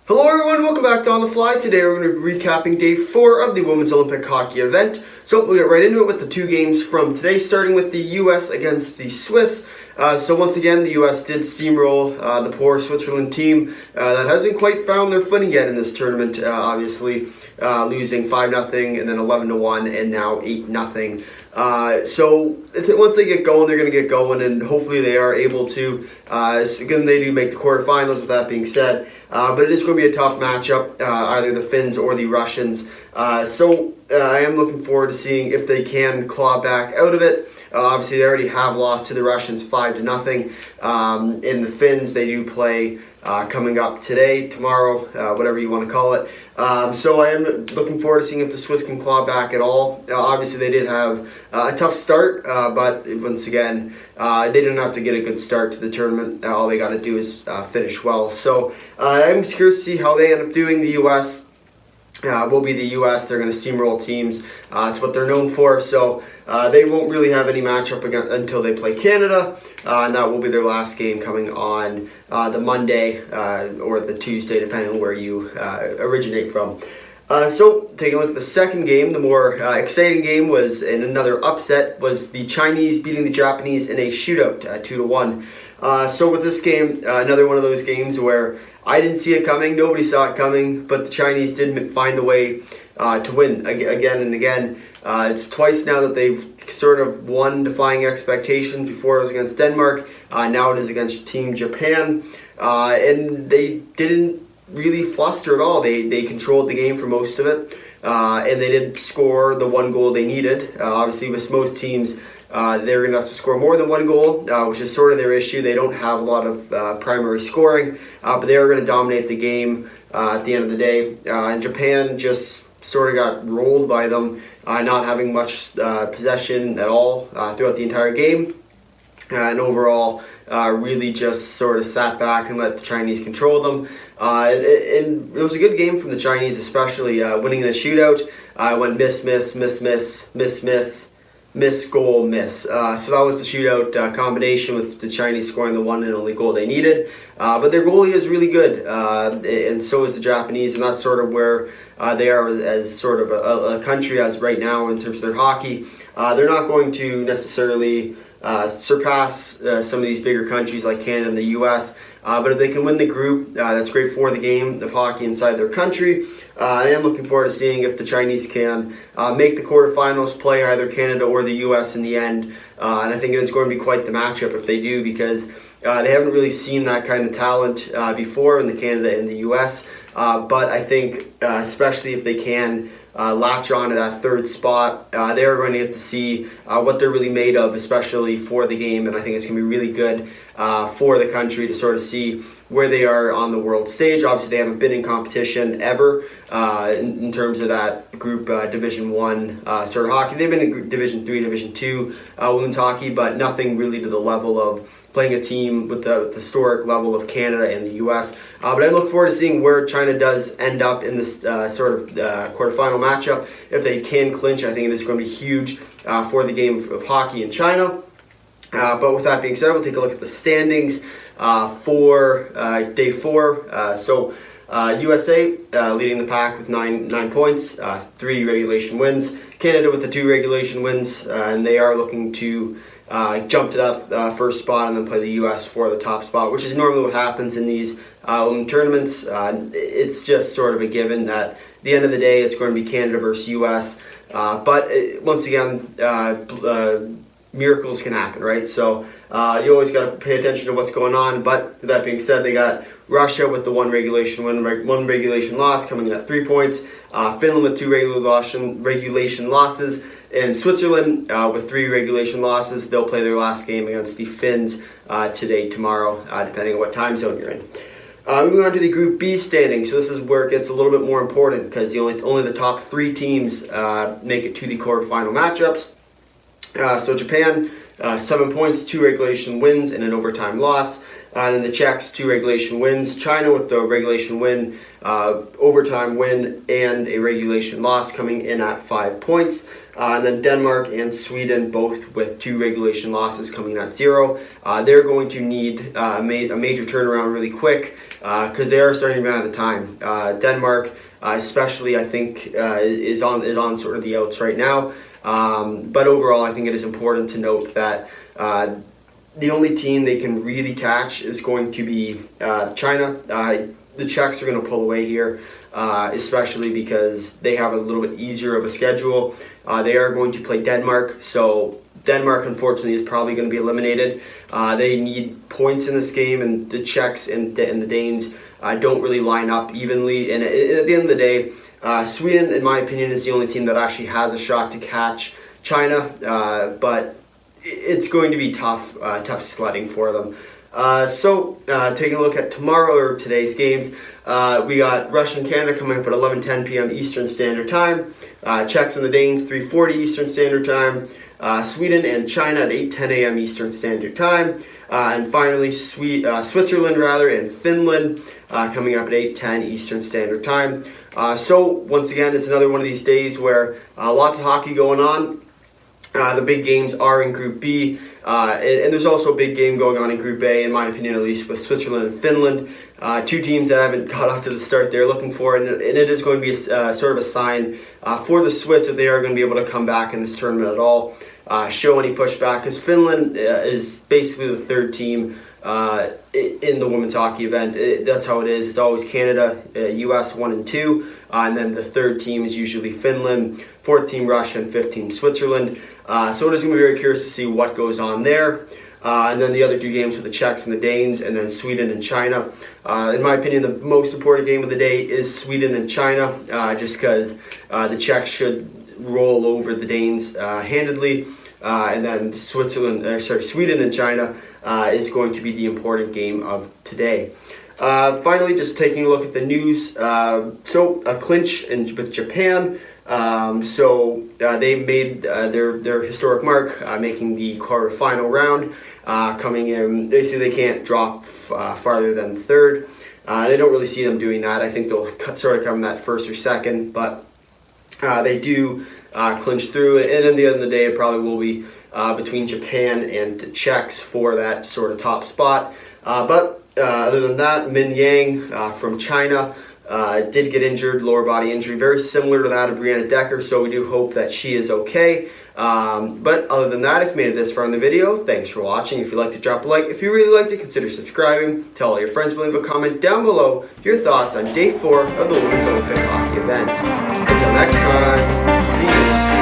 Hello everyone, welcome back to On The Fly. Today we're going to be recapping day 4 of the Women's Olympic Hockey event. So we'll get right into it with the two games from today, starting with the US against the Swiss. So once again, the US did steamroll the poor Switzerland team that hasn't quite found their footing yet in this tournament, obviously losing 5-0 and then 11-1 and now 8-0. So once they get going, they're going to get going, and hopefully they are able to. Again, they do make the quarterfinals, with that being said. But it is going to be a tough matchup, either the Finns or the Russians. So I am looking forward to seeing if they can claw back out of it. Obviously, they already have lost to the Russians 5-0. In the Finns, they do play coming up today, tomorrow, whatever you want to call it. So I am looking forward to seeing if the Swiss can claw back at all. Obviously, they did have a tough start, but once again, they didn't have to get a good start to the tournament. All they got to do is finish well. So I'm curious to see how they end up doing. The U.S. Will be the U.S. They're going to steamroll teams. It's what they're known for. So they won't really have any matchup until they play Canada, and that will be their last game coming on the Monday or the Tuesday, depending on where you originate from. So taking a look at the second game, the more exciting game was, in another upset, was the Chinese beating the Japanese in a shootout, 2-1. So with this game, another one of those games where I didn't see it coming, nobody saw it coming, but the Chinese did find a way to win again and again. It's twice now that they've sort of won, defying expectations. Before it was against Denmark, now it is against Team Japan, and they didn't really fluster at all. They controlled the game for most of it, and they did score the one goal they needed. Obviously, with most teams, they're going to have to score more than one goal, which is sort of their issue. They don't have a lot of primary scoring, but they are going to dominate the game at the end of the day. And Japan just sort of got rolled by them, not having much possession at all throughout the entire game, and overall really just sort of sat back and let the Chinese control them. And it was a good game from the Chinese, especially winning in a shootout. Went miss, miss, miss, miss, miss, miss, miss, goal, miss. So that was the shootout combination, with the Chinese scoring the one and only goal they needed. But their goalie is really good, and so is the Japanese, and that's sort of where they are as sort of a country as right now in terms of their hockey. They're not going to necessarily surpass some of these bigger countries like Canada and the U.S., but if they can win the group, that's great for the game of hockey inside their country. I am looking forward to seeing if the Chinese can make the quarterfinals, play either Canada or the U.S. in the end. And I think it is going to be quite the matchup if they do, because they haven't really seen that kind of talent before in the Canada and the U.S. But I think, especially if they can latch on to that third spot, they are going to get to see what they're really made of, especially for the game. And I think it's going to be really good for the country to sort of see where they are on the world stage. Obviously, they haven't been in competition ever in terms of that group Division 1 sort of hockey. They've been in Division 3, Division 2 women's hockey, but nothing really to the level of playing a team with the historic level of Canada and the U.S. But I look forward to seeing where China does end up in this sort of quarterfinal matchup. If they can clinch, I think it is going to be huge for the game of hockey in China. But with that being said, we'll take a look at the standings for day 4. So USA leading the pack with 9 points, 3 regulation wins. Canada with the 2 regulation wins, and they are looking to jump to that first spot and then play the U.S. for the top spot, which is normally what happens in these tournaments. It's just sort of a given that at the end of the day, it's going to be Canada versus U.S. But once again, miracles can happen, right? So you always got to pay attention to what's going on. But that being said, they got Russia with the 1 regulation win, 1 regulation loss, coming in at 3 points. Finland with 2 regulation losses. And Switzerland with 3 regulation losses. They'll play their last game against the Finns today, tomorrow, depending on what time zone you're in. Moving on to the Group B standings. So this is where it gets a little bit more important, because only the top 3 teams make it to the quarterfinal matchups. So Japan, 7 points, 2 regulation wins, and an overtime loss. And then the Czechs, 2 regulation wins. China with the regulation win, overtime win, and a regulation loss, coming in at 5 points. And then Denmark and Sweden both with 2 regulation losses, coming in at 0. They're going to need a major turnaround really quick because they are starting to run out of time. Denmark, especially, I think, is on sort of the outs right now. But overall, I think it is important to note that the only team they can really catch is going to be China. The Czechs are going to pull away here, especially because they have a little bit easier of a schedule. They are going to play Denmark, so Denmark, unfortunately, is probably going to be eliminated. They need points in this game, and the Czechs and the Danes don't really line up evenly. And at the end of the day, Sweden, in my opinion, is the only team that actually has a shot to catch China, but it's going to be tough sledding for them. Taking a look at tomorrow or today's games, we got Russia and Canada coming up at 11:10 p.m. Eastern Standard Time. Czechs and the Danes 3:40 Eastern Standard Time. Sweden and China at 8:10 a.m. Eastern Standard Time. And finally, Switzerland and Finland coming up at 8:10 Eastern Standard Time. So once again, it's another one of these days where lots of hockey going on. The big games are in Group B, and there's also a big game going on in Group A, in my opinion at least, with Switzerland and Finland. Two teams that haven't got off to the start they're looking for, and it is going to be sort of a sign for the Swiss that they are going to be able to come back in this tournament at all, show any pushback, because Finland is basically the third team in the women's hockey event. That's how it is. It's always Canada, US 1 and 2, and then the third team is usually Finland, fourth team Russia, and fifth team Switzerland. So it is going to be very curious to see what goes on there. And then the other two games for the Czechs and the Danes, and then Sweden and China. In my opinion, the most important game of the day is Sweden and China, just because the Czechs should roll over the Danes handedly. And then Sweden and China is going to be the important game of today. Finally, just taking a look at the news. So a clinch with Japan. They made their historic mark, making the quarterfinal round, coming in. Basically, they can't drop farther than third. They don't really see them doing that. I think they'll sort of come in that first or second, but they do clinch through. And at the end of the day, it probably will be between Japan and the Czechs for that sort of top spot. But other than that, Min Yang from China did get injured, lower body injury, very similar to that of Brianna Decker, so we do hope that she is okay. But other than that, if you made it this far in the video, thanks for watching. If you'd like to drop a like, if you really liked it, consider subscribing. Tell all your friends, leave a comment down below your thoughts on Day 4 of the Women's Olympic Hockey event. Until next time, see you.